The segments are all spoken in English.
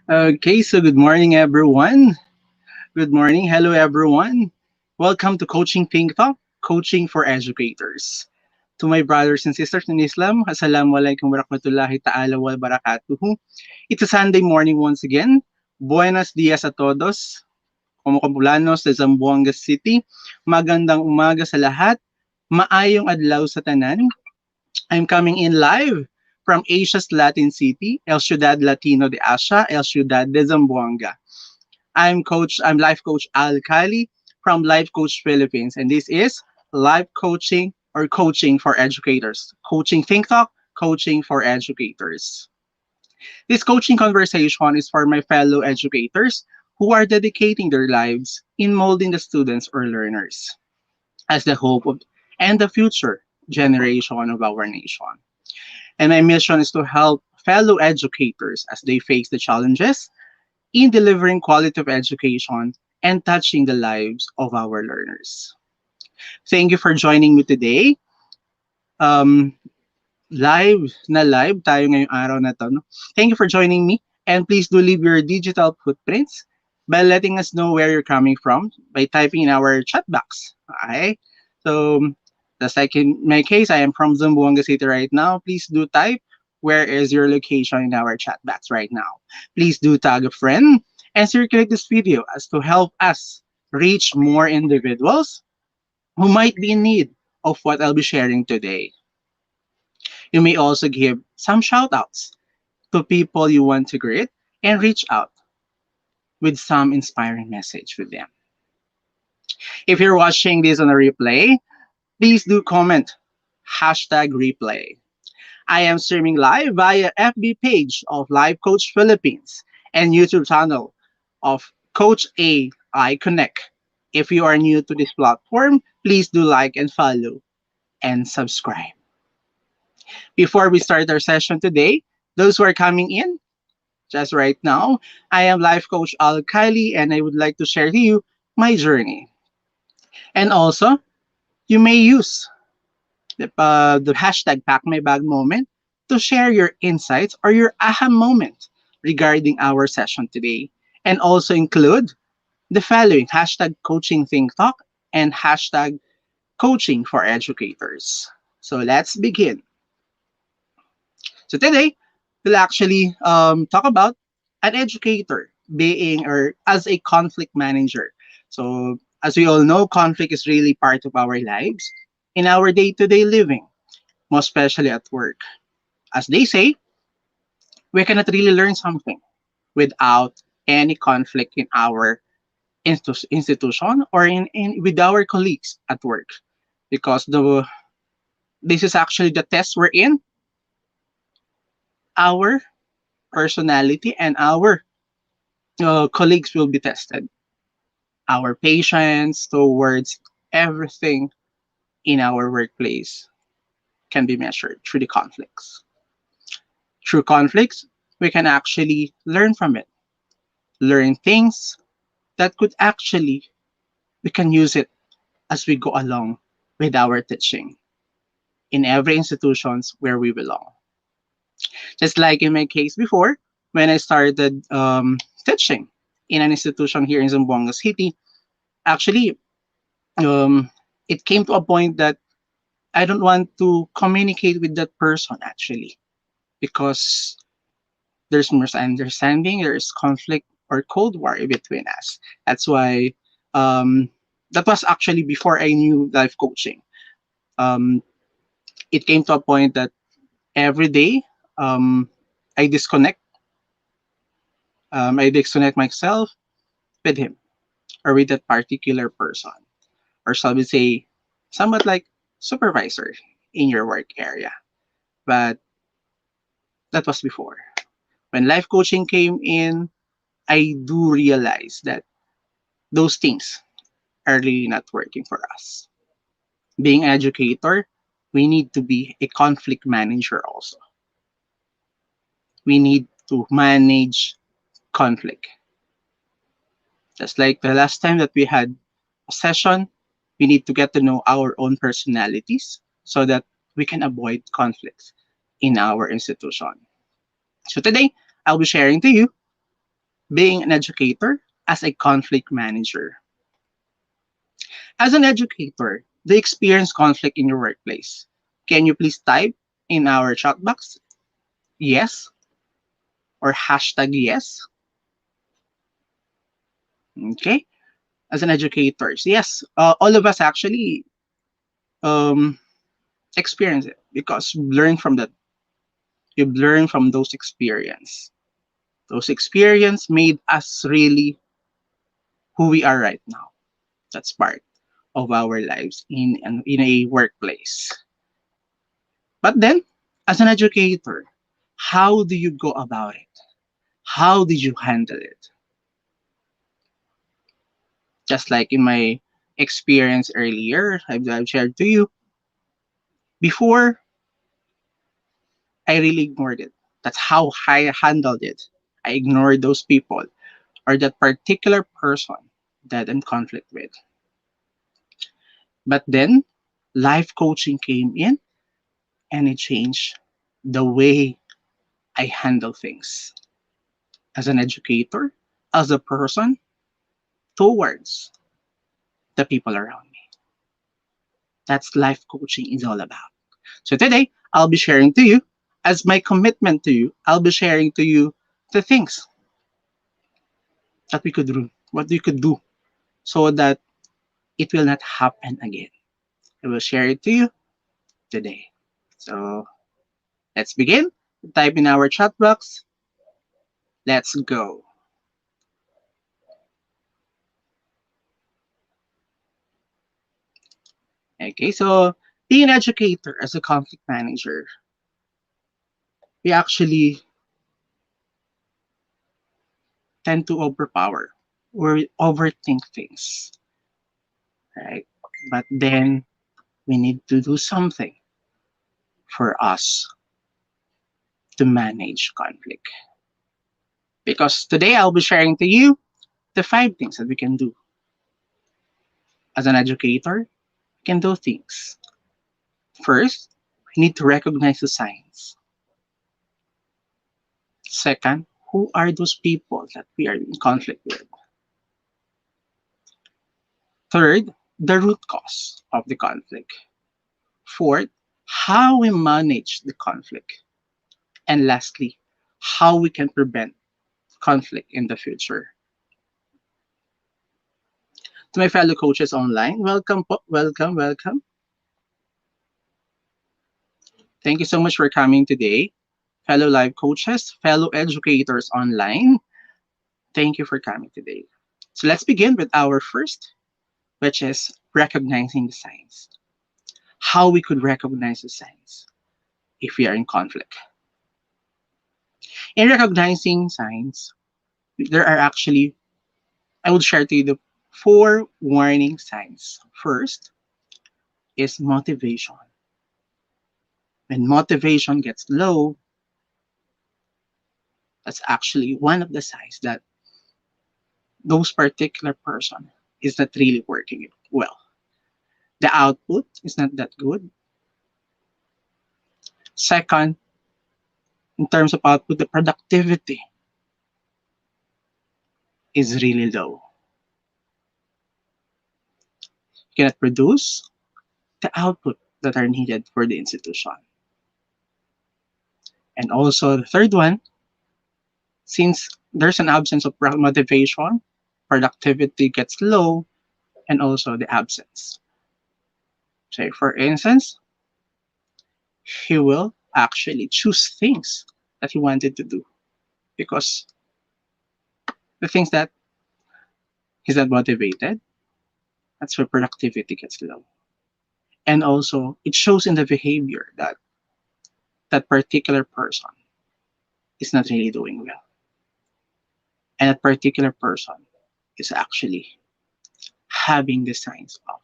Okay, so good morning, everyone. Good morning. Hello, everyone. Welcome to Coaching Think Talk, Coaching for Educators. To my brothers and sisters in Islam, Assalamualaikum warahmatullahi ta'ala wa barakatuhu. It's a Sunday morning once again. Buenos dias a todos, como Kamulanos sa Zamboanga City. Magandang umaga sa lahat. Maayong adlaw sa tanan. I'm coming in live from Asia's Latin City, El Ciudad Latino de Asia, El Ciudad de Zamboanga. I'm life coach Kalli from Life Coach Philippines, and this is life coaching or coaching for educators. Coaching Think Talk, coaching for educators. This coaching conversation is for my fellow educators who are dedicating their lives in molding the students or learners as the hope of, and the future generation of our nation. And my mission is to help fellow educators as they face the challenges in delivering quality of education and touching the lives of our learners. Thank you for joining me today. Um, live tayo ngayong araw na to. No? Thank you for joining me, and please do leave your digital footprints by letting us know where you're coming from by typing in our chat box. Okay? So, just like in my case, I am from Zamboanga City right now. Please do type where is your location in our chat box right now. Please do tag a friend and circulate this video as to help us reach more individuals who might be in need of what I'll be sharing today. You may also give some shout outs to people you want to greet and reach out with some inspiring message with them. If you're watching this on a replay, please do comment hashtag replay. I am streaming live via FB page of Live Coach Philippines and YouTube channel of Coach AI Connect. If you are new to this platform, please do like and follow and subscribe. Before we start our session today, those who are coming in just right now, I am Life Coach Kalli and I would like to share to you my journey. And also, you may use the hashtag Pack My Bag Moment to share your insights or your aha moment regarding our session today. And also include the following hashtag Coaching Think Talk and hashtag Coaching for Educators. So let's begin. So today, we'll actually talk about an educator being or as a conflict manager. So as we all know, conflict is really part of our lives in our day-to-day living, most especially at work. As they say, we cannot really learn something without any conflict in our institution or in with our colleagues at work because this is actually the test we're in our personality and our colleagues will be tested. Our patience towards everything in our workplace can be measured through the conflicts. Through conflicts, we can actually learn from it, learn things that could actually, we can use it as we go along with our teaching in every institutions where we belong. Just like in my case before, when I started teaching in an institution here in Zamboanga City, actually, um, it came to a point that I don't want to communicate with that person actually because there's misunderstanding, there's conflict or cold war between us. That's why um, that was actually before I knew life coaching. Um, it came to a point that every day um, I disconnect. I disconnect myself with him or with that particular person, or shall we say, somewhat like supervisor in your work area. But that was before. When life coaching came in, I do realize that those things are really not working for us. Being an educator, we need to be a conflict manager also. We need to manage conflict. Just like the last time that we had a session, we need to get to know our own personalities so that we can avoid conflicts in our institution. So today, I'll be sharing to you being an educator as a conflict manager. As an educator, do you experience conflict in your workplace? Can you please type in our chat box yes or hashtag yes? Okay. As an educator, yes, all of us actually um, experience it because we've learned from those experience. Those experience made us really who we are right now. That's part of our lives in a workplace. But then, as an educator, how do you go about it? How did you handle it? Just like in my experience earlier, I've shared to you, before I really ignored it. That's how I handled it. I ignored those people or that particular person that I'm in conflict with. But then life coaching came in and it changed the way I handle things as an educator, as a person towards the people around me. That's life coaching is all about. So today, I'll be sharing to you, as my commitment to you, I'll be sharing to you the things that we could do, what we could do so that it will not happen again. I will share it to you today. So let's begin. Type in our chat box. Let's go. Okay, so being an educator as a conflict manager, we actually tend to overpower or overthink things, right? But then we need to do something for us to manage conflict. Because today I'll be sharing to you the 5 things that we can do as an educator. We can do things. First, we need to recognize the signs. Second, who are those people that we are in conflict with? Third, the root cause of the conflict. Fourth, how we manage the conflict. And lastly, how we can prevent conflict in the future. To my fellow coaches online, welcome, welcome, welcome. Thank you so much for coming today. Fellow live coaches, fellow educators online, thank you for coming today. So let's begin with our first, which is recognizing the signs. How we could recognize the signs if we are in conflict. In recognizing signs, there are actually, I will share to you the 4 warning signs. First is motivation. When motivation gets low, that's actually one of the signs that those particular person is not really working well. The output is not that good. Second, in terms of output, the productivity is really low. You cannot produce the output that are needed for the institution. And also the third one, since there's an absence of motivation, productivity gets low, and also the absence. Say, for instance, he will actually choose things that he wanted to do because the things that he's not motivated, that's where productivity gets low. And also, it shows in the behavior that that particular person is not really doing well. And that particular person is actually having the signs of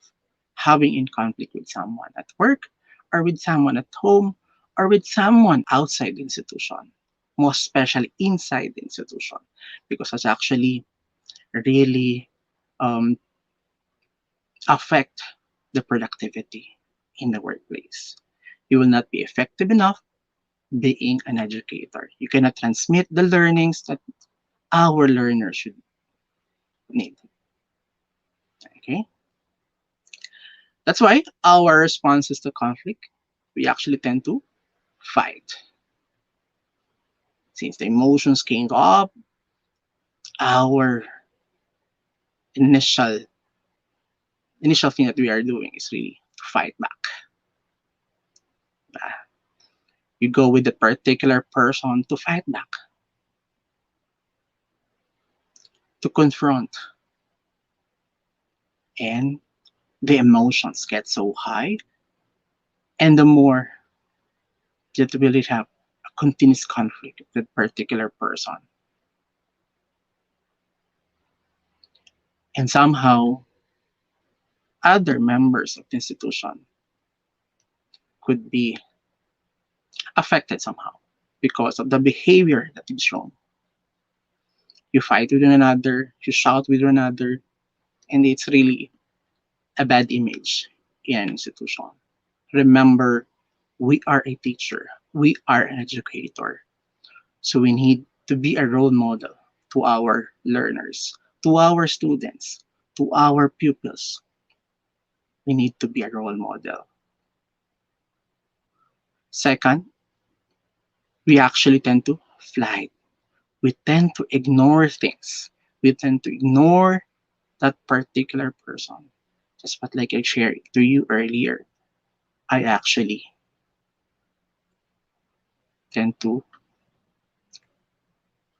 having in conflict with someone at work or with someone at home or with someone outside the institution, most especially inside the institution, because it's actually really um, affect the productivity in the workplace. You will not be effective enough being an educator. You cannot transmit the learnings that our learners should need. Okay, that's why our responses to conflict, we actually tend to fight. Since the emotions came up, our initial initial thing that we are doing is really to fight back. Uh, You go with the particular person to fight back, to confront, and the emotions get so high, and the more that we will have a continuous conflict with that particular person, and somehow other members of the institution could be affected somehow because of the behavior that is shown. You fight with one another, you shout with one another, and it's really a bad image in an institution. Remember, we are a teacher, we are an educator, so we need to be a role model to our learners, to our students, to our pupils. We need to be a role model. Second, we actually tend to fly. We tend to ignore things. We tend to ignore that particular person. Just what like I shared to you earlier, I actually tend to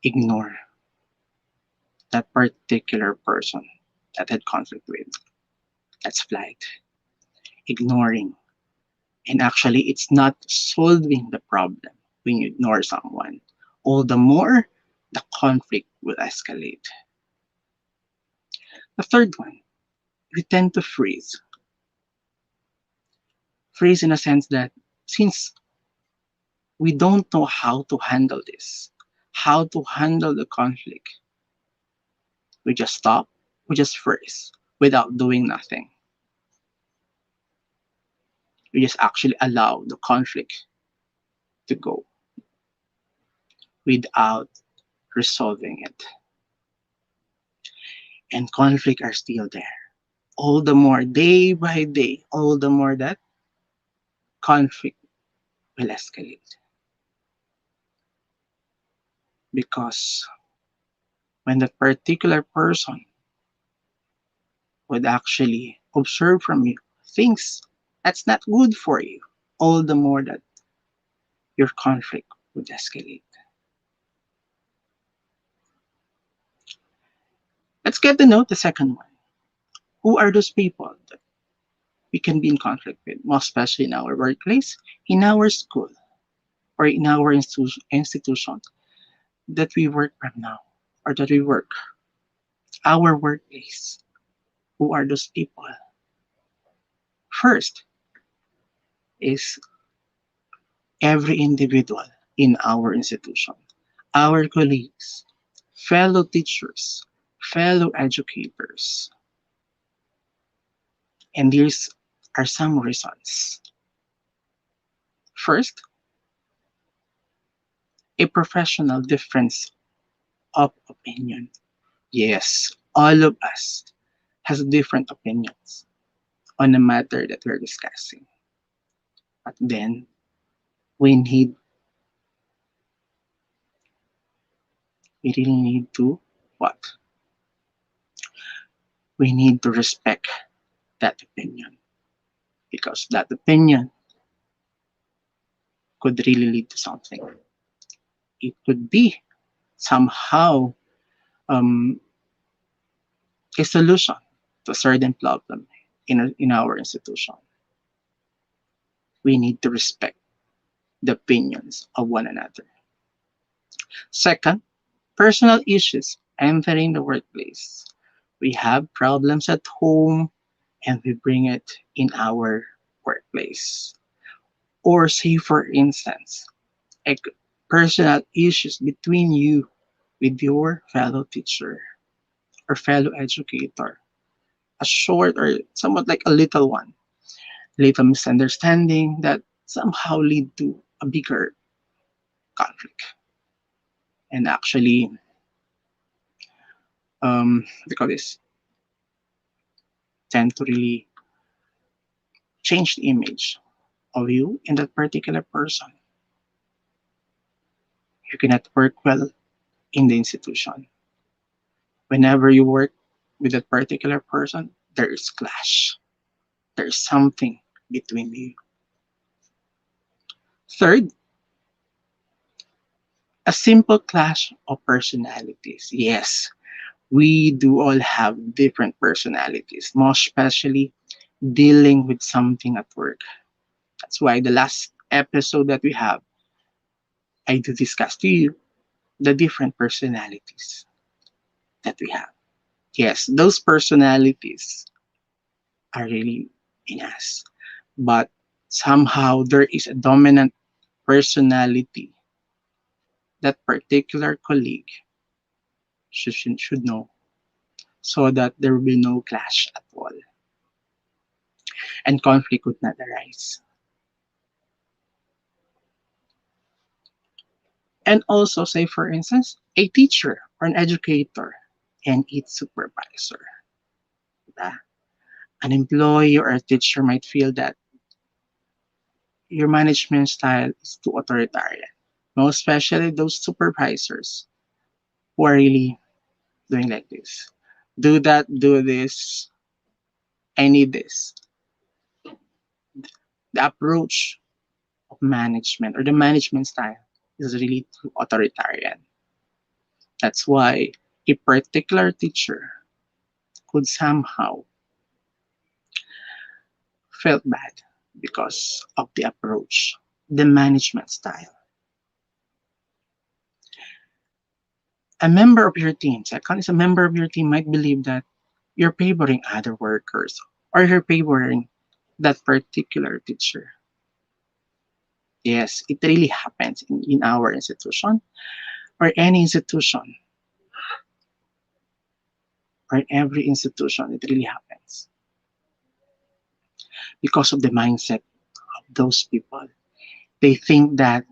ignore that particular person that had conflict with. That's flight. Ignoring. And actually, it's not solving the problem when you ignore someone. All the more, the conflict will escalate. The third one, we tend to freeze. Freeze in a sense that since we don't know how to handle this, how to handle the conflict, we just stop, we just freeze without doing nothing. We just actually allow the conflict to go without resolving it. And conflict are still there. All the more day by day, all the more that conflict will escalate. Because when that particular person would actually observe from you things that's not good for you, all the more that your conflict would escalate. Let's get to know the second one. Who are those people that we can be in conflict with, most especially in our workplace, in our school, or in our institution that we work from now, or that we work, our workplace? Who are those people? First is every individual in our institution, our colleagues, fellow teachers, fellow educators. And these are some reasons. First, a professional difference of opinion. Yes, all of us has different opinions on the matter that we're discussing. But then we really need to what? We need to respect that opinion because that opinion could really lead to something. It could be somehow um, a solution to a certain problem in our institution. We need to respect the opinions of one another. Second, personal issues entering the workplace. We have problems at home and we bring it in our workplace. Or say for instance, like personal issues between you with your fellow teacher or fellow educator. A short or somewhat like a little one, little misunderstanding that somehow lead to a bigger conflict. And actually, they call this, tend to really change the image of you and that particular person. You cannot work well in the institution. Whenever you work with that particular person, there is clash. There is something between you. Third, a simple clash of personalities. Yes, we do all have different personalities, most especially dealing with something at work. That's why the last episode that we have, I do discuss to you the different personalities that we have. Yes, those personalities are really in us, but somehow there is a dominant personality that particular colleague should know so that there will be no clash at all and conflict would not arise. And also, say for instance, a teacher or an educator and its supervisor. Diba? An employee or a teacher might feel that your management style is too authoritarian. Most especially those supervisors who are really doing like this. Do that, do this, I need this. The approach of management or the management style is really too authoritarian. That's why a particular teacher could somehow felt bad because of the approach, the management style. A member of your team, second is a member of your team might believe that you're favoring other workers or you're favoring that particular teacher. Yes, it really happens in our institution or any institution or in every institution. It really happens because of the mindset of those people. They think that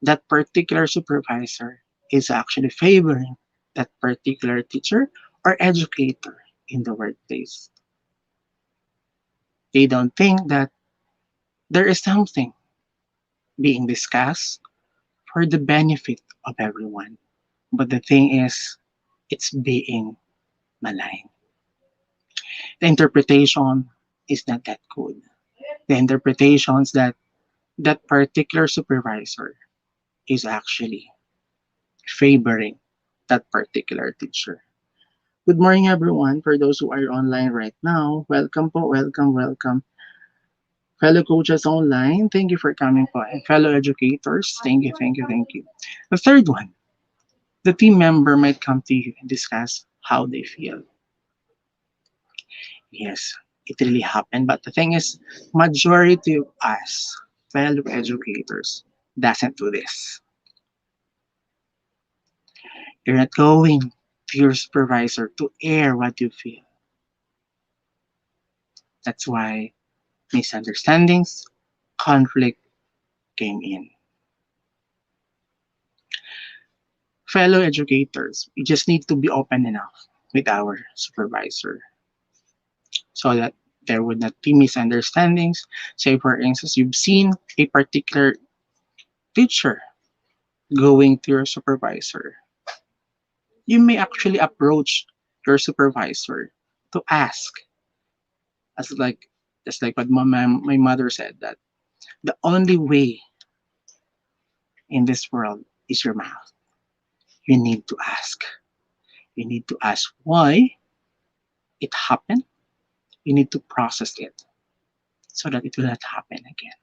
that particular supervisor is actually favoring that particular teacher or educator in the workplace. They don't think that there is something being discussed for the benefit of everyone. But the thing is, it's being maligned. The interpretation is not that good. The interpretations that that particular supervisor is actually favoring that particular teacher. Good morning, everyone. For those who are online right now, welcome po, welcome, welcome. Fellow coaches online, thank you for coming po. And fellow educators, thank you, thank you, thank you. The third one, the team member might come to you and discuss how they feel. Yes, it really happened. But the thing is, majority of us, fellow educators, doesn't do this. You're not going to your supervisor to air what you feel. That's why misunderstandings, conflict came in. Fellow educators, we just need to be open enough with our supervisor so that there would not be misunderstandings. Say, for instance, you've seen a particular teacher going to your supervisor. You may actually approach your supervisor to ask, as like just like what my mother said, that the only way in this world is your mouth. You need to ask. You need to ask why it happened. You need to process it so that it will not happen again.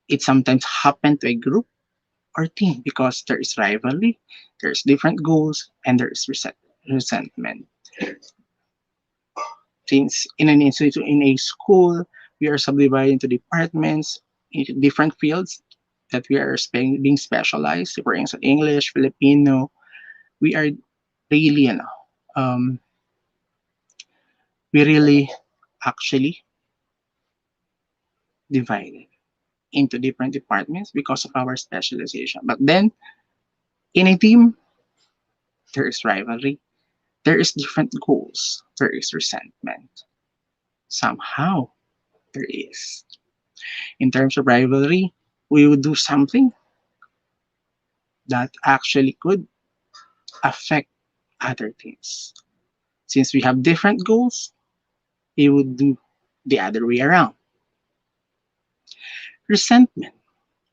It sometimes happen to a group or team because there is rivalry, there's different goals, and there is resentment. Since in an institute, in a school, we are subdivided into departments, into different fields that we are being specialized. For instance, English, Filipino, we are really, um, we really actually divided into different departments because of our specialization. But then In a team, there is rivalry, there is different goals, there is resentment. Somehow, there is. In terms of rivalry, we would do something that actually could affect other teams. Since we have different goals, we would do the other way around. Resentment,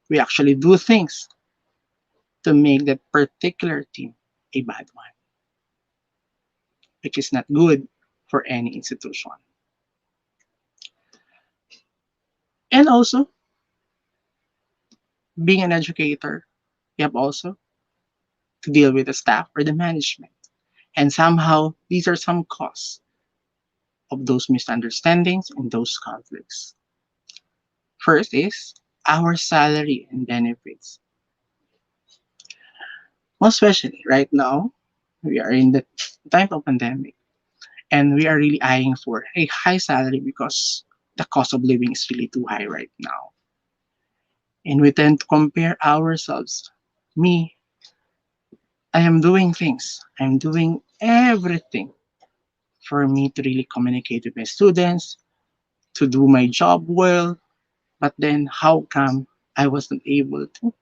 we actually do things to make that particular team a bad one, which is not good for any institution. And also, being an educator, you have also to deal with the staff or the management. And somehow, these are some cause of those misunderstandings and those conflicts. First is our salary and benefits. Most especially right now, we are in the time of pandemic and we are really eyeing for a high salary because the cost of living is really too high right now. And we tend to compare ourselves. Me, I am doing things. I'm doing everything for me to really communicate with my students, to do my job well. But then how come I wasn't able to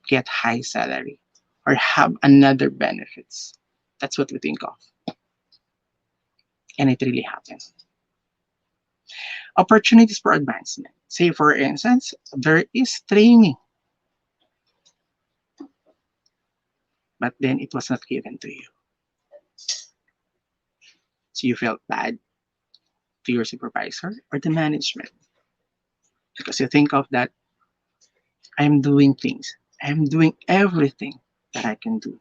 get high salary or have another benefits? That's what we think of. And it really happens. Opportunities for advancement. Say for instance, there is training, but then it was not given to you. So you felt bad to your supervisor or the management because you think of that I'm doing things. I'm doing everything that I can do.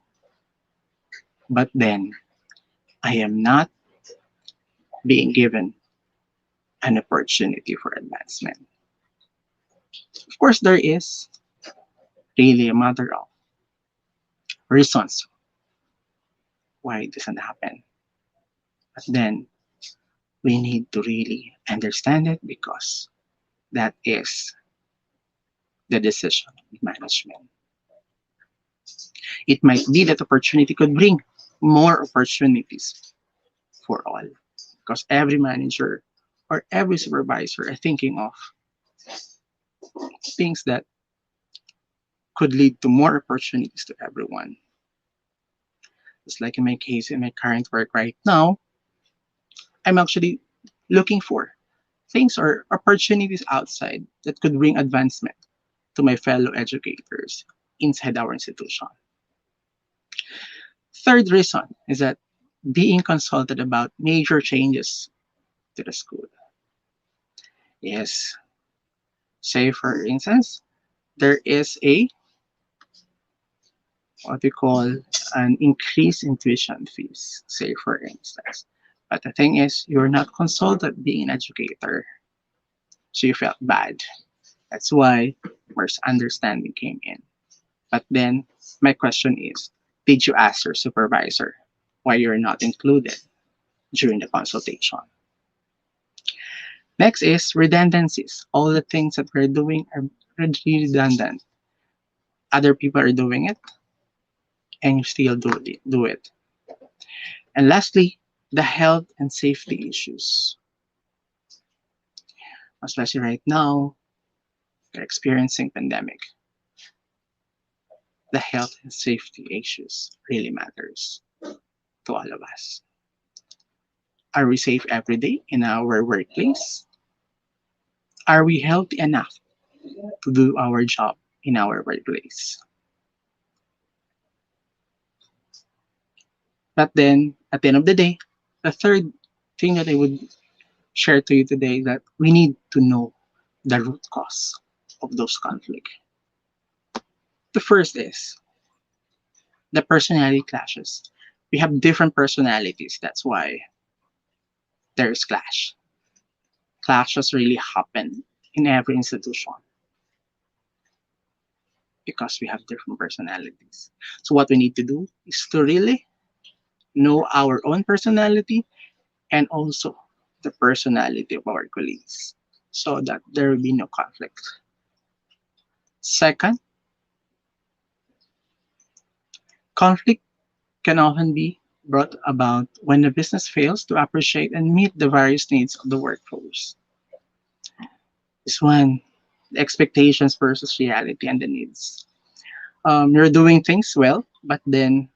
But then I am not being given an opportunity for advancement. Of course, there is really a matter of reasons why it doesn't happen. But then we need to really understand it because that is the decision of management. It might be that opportunity could bring more opportunities for all because every manager or every supervisor are thinking of things that could lead to more opportunities to everyone. Just like in my case, in my current work right now, I'm actually looking for things or opportunities outside that could bring advancement to my fellow educators inside our institution. Third reason is that being consulted about major changes to the school. Yes, say for instance, there is a what we call an increase in tuition fees, say for instance. But the thing is, you're not consulted being an educator, so you felt bad. That's why misunderstanding came in. But then my question is, did you ask your supervisor why you're not included during the consultation? Next is redundancies. All the things that we're doing are redundant. Other people are doing it and you still do it. And lastly, the health and safety issues. Especially right now, we're experiencing pandemic. The health and safety issues really matters to all of us. Are we safe every day in our workplace? Are we healthy enough to do our job in our workplace? But then, at the end of the day, the third thing that I would share to you today is that we need to know the root cause of those conflicts. The first is the personality clashes. We have different personalities. That's why there's clash. Clashes really happen in every institution because we have different personalities. So what we need to do is to really know our own personality and also the personality of our colleagues so that there will be no conflict. Second, Conflict can often be brought about when the business fails to appreciate and meet the various needs of the workforce. This one, the expectations versus reality and the needs. You're doing things well, but then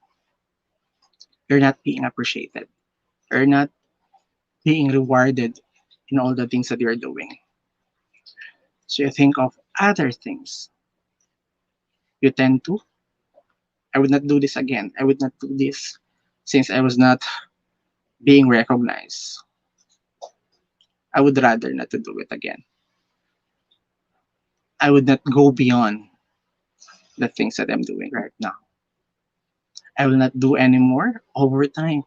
you're not being appreciated. You're not being rewarded in all the things that you're doing. So you think of other things. You tend to, I would not do this again. I would not do this since I was not being recognized. I would rather not to do it again. I would not go beyond the things that I'm doing right now. I will not do any more overtime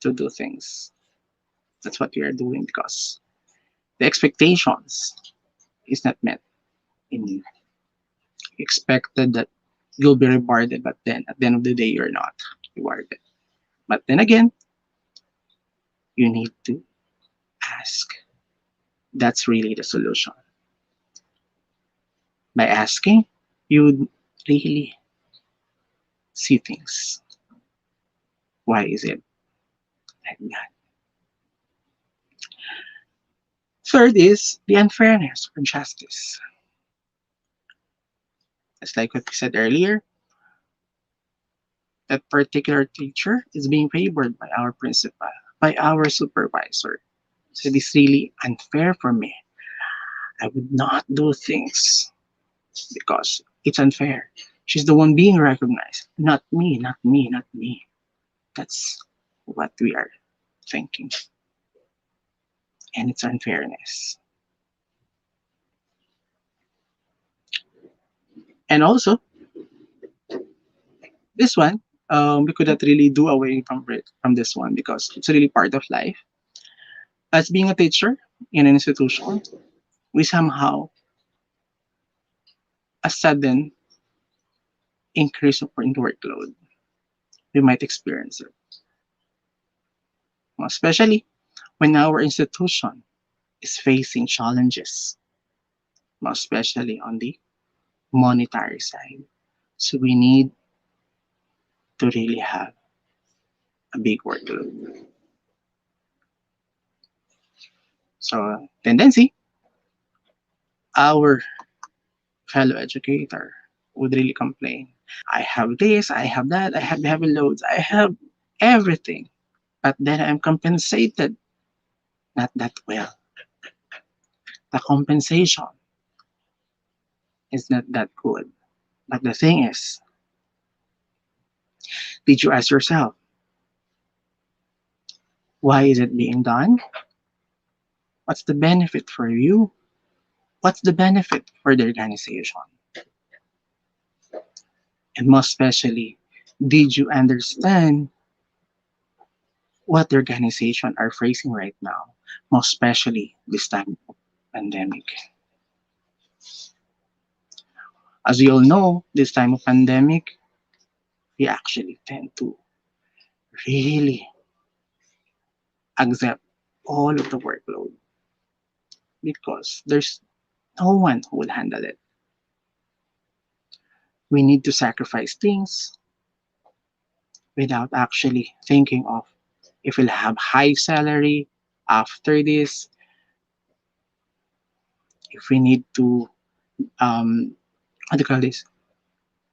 to do things. That's what we are doing because the expectations is not met in you. Expected that you'll be rewarded, but then at the end of the day, you're not rewarded. But then again, you need to ask. That's really the solution. By asking, you would really see things. Why is it like that? Third is the unfairness or justice. It's like what we said earlier, that particular teacher is being favored by our principal, by our supervisor. So it is really unfair for me. I would not do things because it's unfair. She's the one being recognized, not me, not me, not me. That's what we are thinking. And it's unfairness. And also, this one, we could not really do away from it, from this one because it's really part of life. As being a teacher in an institution, we somehow a sudden increase of workload. We might experience it, especially when our institution is facing challenges, especially on the monetary side. So we need to really have a big workload. So tendency, our fellow educator would really complain. I have this, I have that, I have heavy loads, I have everything, but then I'm compensated not that well. The compensation is not that good. But the thing is, did you ask yourself, why is it being done? What's the benefit for you? What's the benefit for the organization? And most especially, did you understand what the organization are facing right now? Most especially this time of pandemic. As we all know, this time of pandemic, we actually tend to really accept all of the workload because there's no one who will handle it. We need to sacrifice things without actually thinking of if we'll have high salary after this, if we need to what do you call this?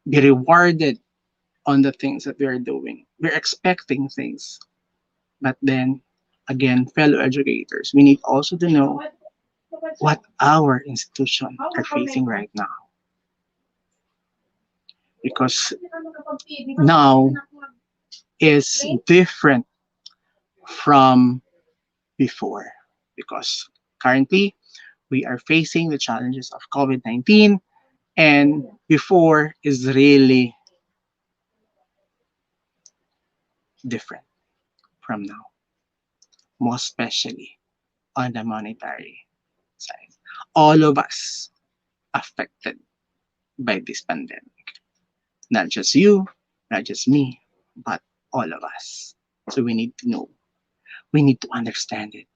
Be rewarded on the things that we are doing. We're expecting things. But then again, fellow educators, we need also to know what our institution are facing right now. Because now is different from before. Because currently we are facing the challenges of COVID-19 and before is really different from now, most especially on the monetary side. All of us affected by this pandemic. Not just you, not just me, but all of us. So we need to know. We need to understand it.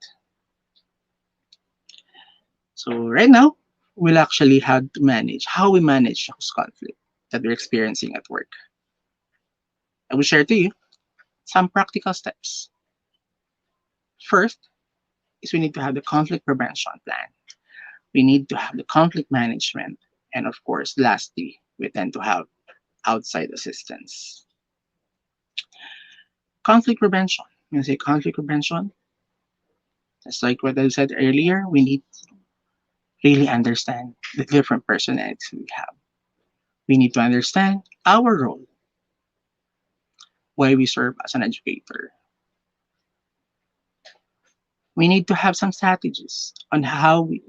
So right now, we'll actually have to manage how we manage those conflict that we're experiencing at work. I will share to you some practical steps. First is we need to have the conflict prevention plan. We need to have the conflict management. And of course, lastly, we tend to have outside assistance. Conflict prevention. When I say conflict prevention, just like what I said earlier, we need to really understand the different personalities we have. We need to understand our role, why we serve as an educator. We need to have some strategies on how we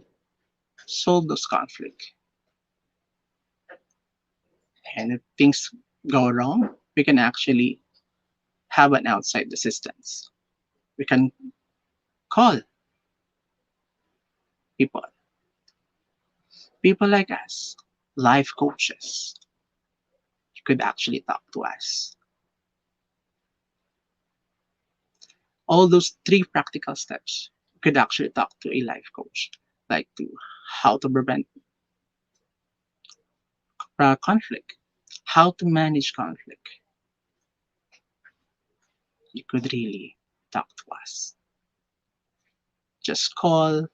solve those conflicts. And if things go wrong, we can actually have an outside assistance. We can call people, people like us, life coaches, could actually talk to us. All those three practical steps could actually talk to a life coach, like to how to prevent conflict, how to manage conflict. You could really talk to us. Just call,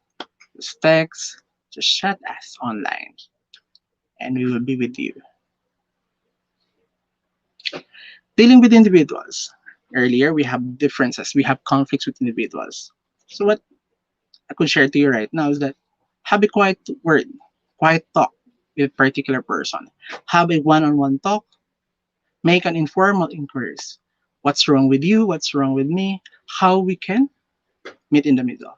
just text, just chat us online, and we will be with you. Dealing with individuals. Earlier, we have differences, we have conflicts with individuals. So, what I could share to you right now is that have a quiet word, quiet talk with a particular person. Have a one-on-one talk. Make an informal inquiries. What's wrong with you? What's wrong with me? How we can meet in the middle.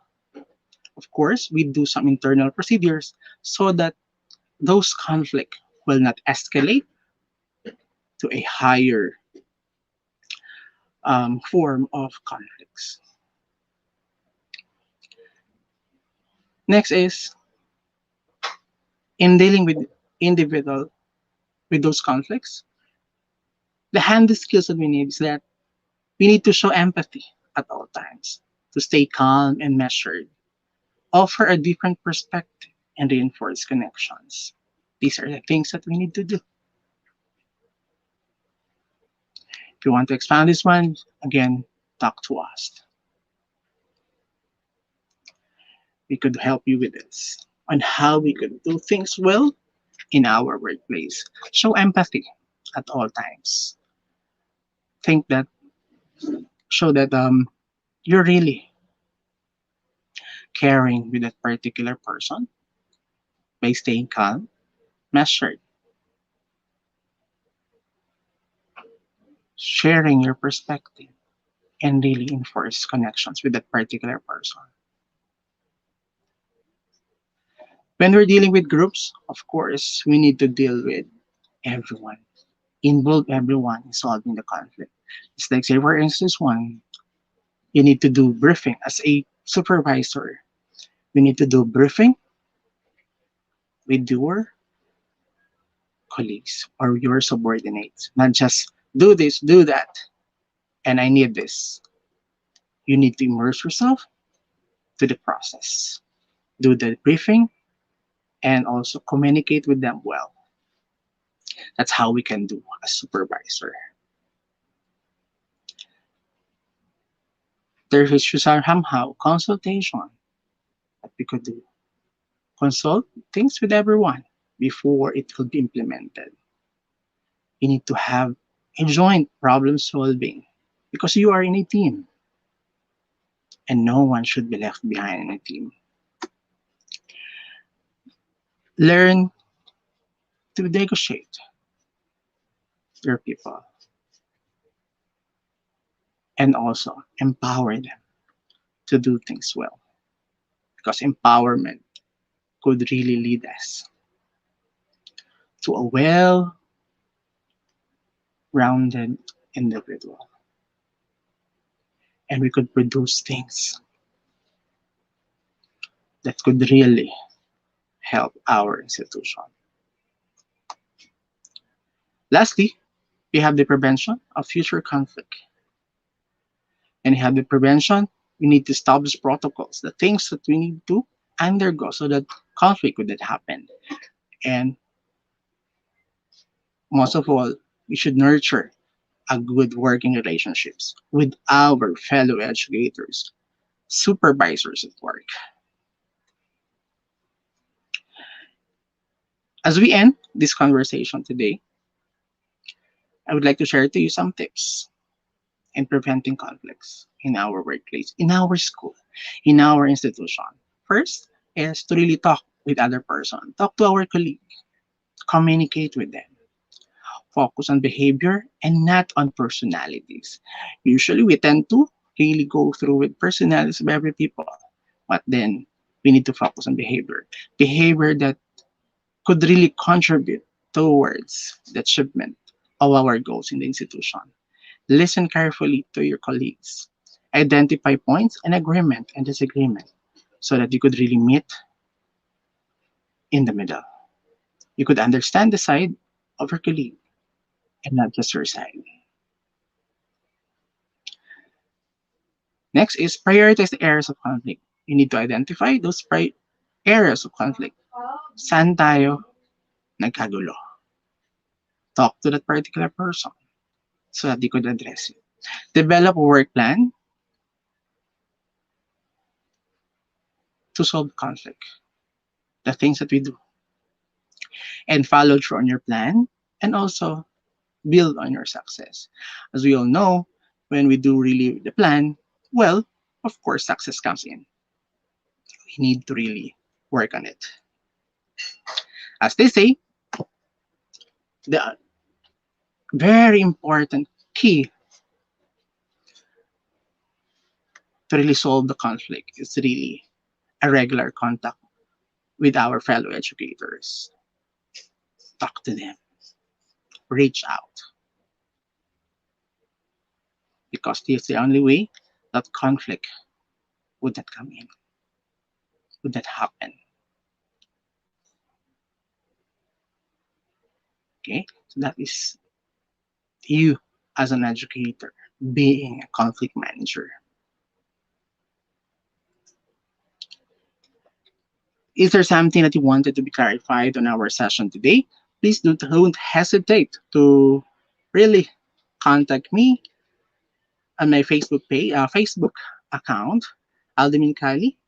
Of course, we do some internal procedures so that those conflict will not escalate to a higher form of conflicts. Next is in dealing with individual with those conflicts, the handy skills that we need is that we need to show empathy at all times, to stay calm and measured, offer a different perspective, and reinforce connections. These are the things that we need to do. If you want to expand this one, again, talk to us. We could help you with this on how we could do things well in our workplace. Show empathy at all times. Think that, show that you're really caring with that particular person by staying calm, measured, sharing your perspective, and really enforce connections with that particular person. When we're dealing with groups, of course, we need to deal with everyone, involve everyone in solving the conflict. It's like, say, for instance, one, you need to do briefing as a supervisor. We need to do briefing with your colleagues or your subordinates, not just do this, do that, and I need this. You need to immerse yourself to the process, do the briefing, and also communicate with them well. That's how we can do a supervisor. There is somehow consultation that we could do. Consult things with everyone before it will be implemented. You need to have a joint problem solving because you are in a team and no one should be left behind in a team. Learn to negotiate your people and also empower them to do things well because empowerment could really lead us to a well rounded individual and we could produce things that could really help our institution. Lastly, we have the prevention of future conflict. And have the prevention, we need to establish protocols, the things that we need to undergo so that conflict would not happen. And most of all, we should nurture a good working relationships with our fellow educators, supervisors at work. As we end this conversation today, I would like to share to you some tips in preventing conflicts in our workplace, in our school, in our institution. First is to really talk with other person, talk to our colleague, communicate with them, focus on behavior and not on personalities. Usually we tend to really go through with personalities of every people, but then we need to focus on behavior that could really contribute towards the achievement of our goals in the institution. Listen carefully to your colleagues. Identify points and agreement and disagreement so that you could really meet in the middle. You could understand the side of your colleague and not just your side. Next is prioritize the areas of conflict. You need to identify those areas of conflict. Saan tayo nagkagulo? Talk to that particular person so that you could address it. Develop a work plan to solve conflict, the things that we do, and follow through on your plan and also build on your success. As we all know, when we do really the plan, well, of course, success comes in. We need to really work on it. As they say, the very important key to really solve the conflict is really a regular contact with our fellow educators. Talk to them, reach out, because this is the only way that conflict would not come in, would not happen. Okay, so that is you as an educator being a conflict manager. Is there something that you wanted to be clarified on our session today? Please don't hesitate to really contact me on my Facebook account, Aldemin Kali.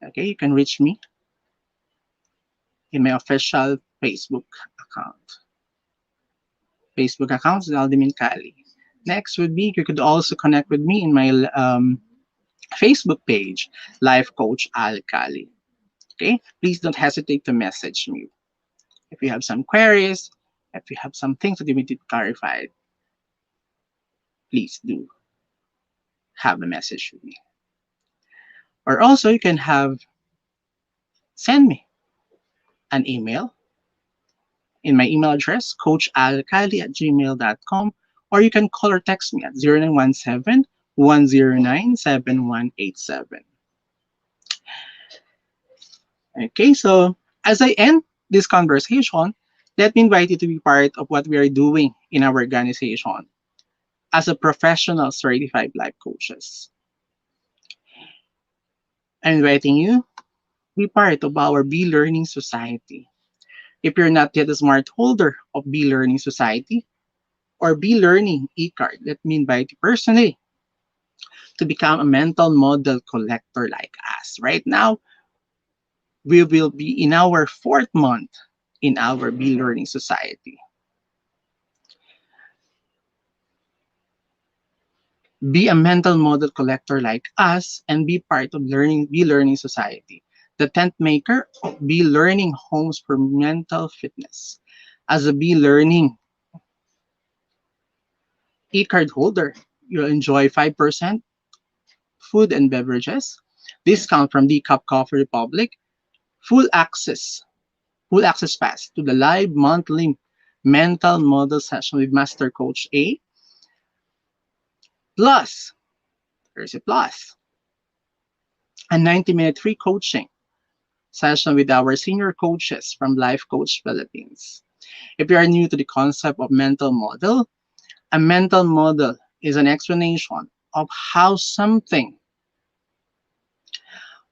Okay, you can reach me in my official account. Facebook account is Aldemin Kali. Next would be you could also connect with me in my Facebook page, Life Coach Al Kali. Okay, please don't hesitate to message me if you have some queries, if you have some things that you need to clarify. Please do have a message with me. Or also you can have send me an email in my email address, coachalcali@gmail.com, or you can call or text me at 0917-109-7187. Okay, so as I end this conversation, let me invite you to be part of what we are doing in our organization as a professional certified life coaches. I'm inviting you to be part of our Be Learning Society. If you're not yet a smart holder of Be Learning Society or Be Learning e-card, let me invite you personally to become a mental model collector like us. Right now, we will be in our fourth month in our Be Learning Society. Be a mental model collector like us and be part of Be Learning Society, the tent maker of Be Learning Homes for Mental Fitness. As a Be Learning e-card holder, you'll enjoy 5% food and beverages, discount from the Cup Coffee Republic, full access, full access pass to the live monthly mental model session with Master Coach A. Plus, there's a plus, a 90-minute free coaching session with our senior coaches from Life Coach Philippines. If you are new to the concept of mental model, a mental model is an explanation of how something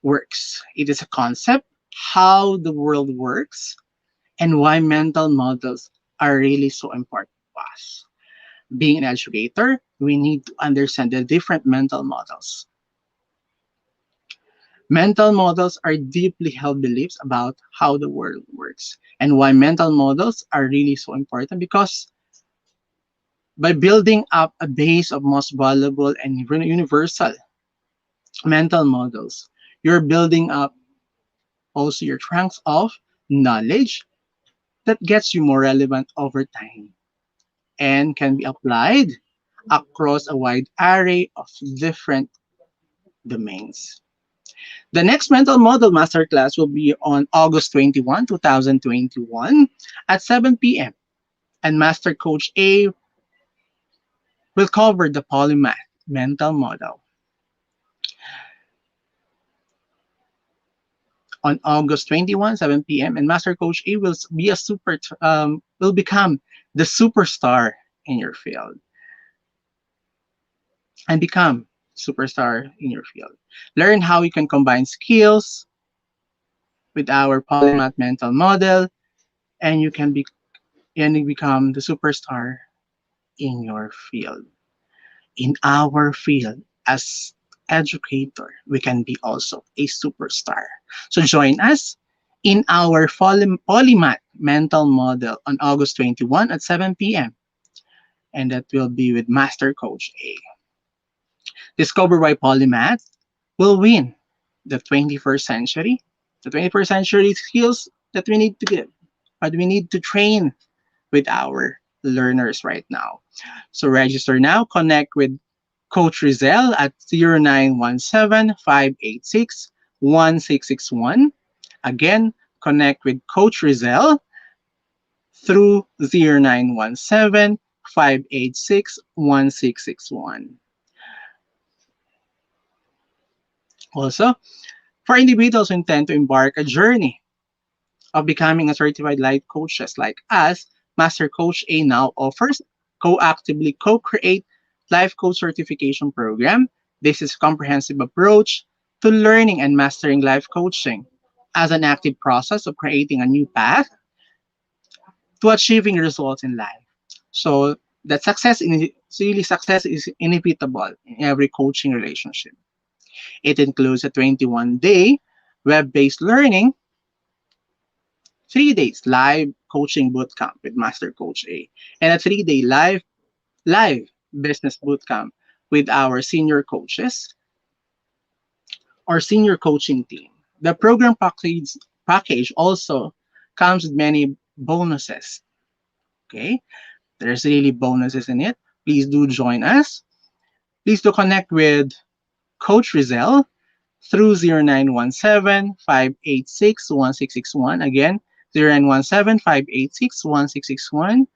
works. It is a concept, how the world works, and why mental models are really so important to us. Being an educator, we need to understand the different mental models. Mental models are deeply held beliefs about how the world works. And why mental models are really so important, because by building up a base of most valuable and universal mental models, you're building up also your trunks of knowledge that gets you more relevant over time and can be applied across a wide array of different domains. The next mental model masterclass will be on August 21, 2021 at 7 p.m. And Master Coach A will cover the polymath mental model. On August 21, 7 p.m. And Master Coach A will become the superstar in your field and become superstar in your field. Learn how you can combine skills with our polymath mental model, and you become the superstar in your field. In our field as educator, we can be also a superstar. So join us in our polymath mental model on August 21 at 7 p.m. And that will be with Master Coach A. Discover why polymath will win the 21st century, the 21st century skills that we need to give, but we need to train with our learners right now. So register now, connect with Coach Rizal at 0917-586-1661. Again, connect with Coach Rizal through 0917-586-1661. Also, for individuals who intend to embark a journey of becoming a certified life coach just like us, Master Coach A now offers co-actively co-create life coach certification program. This is a comprehensive approach to learning and mastering life coaching as an active process of creating a new path to achieving results in life. So that success is inevitable in every coaching relationship. It includes a 21-day web-based learning, 3 days live coaching bootcamp with Master Coach A, and a 3-day live business bootcamp with our senior coaches or senior coaching team. The package also comes with many bonuses. Okay, there's really bonuses in it. Please do join us. Please do connect with Coach Rizal through 0917-586-1661. Again, 0917-586-1661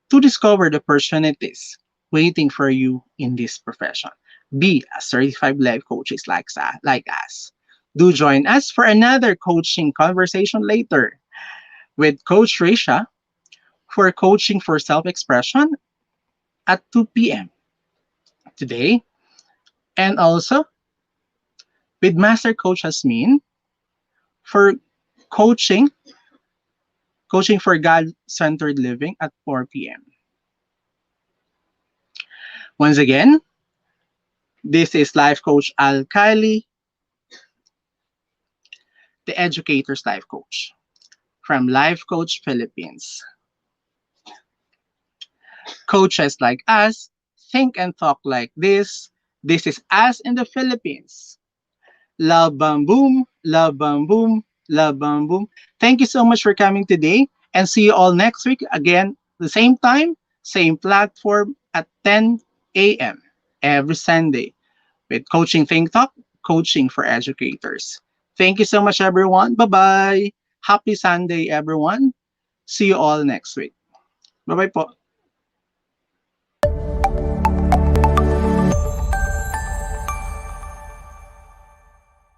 to discover the opportunities waiting for you in this profession. Be a certified life coaches like us. Do join us for another coaching conversation later with Coach Risha for coaching for self-expression at 2 p.m. today, and also with Master Coach Hasmin for coaching coaching for God-centered living at 4 p.m. Once again, this is Life Coach Kalli, the Educator's Life Coach from Life Coach Philippines. Coaches like us think and talk like this. This is us in the Philippines. Love bam boom, love bam boom, love bam boom. Thank you so much for coming today, and see you all next week again, the same time, same platform at 10 a.m. every Sunday with Coaching Think Talk, coaching for educators. Thank you so much, everyone. Bye-bye. Happy Sunday, everyone. See you all next week. Bye-bye po.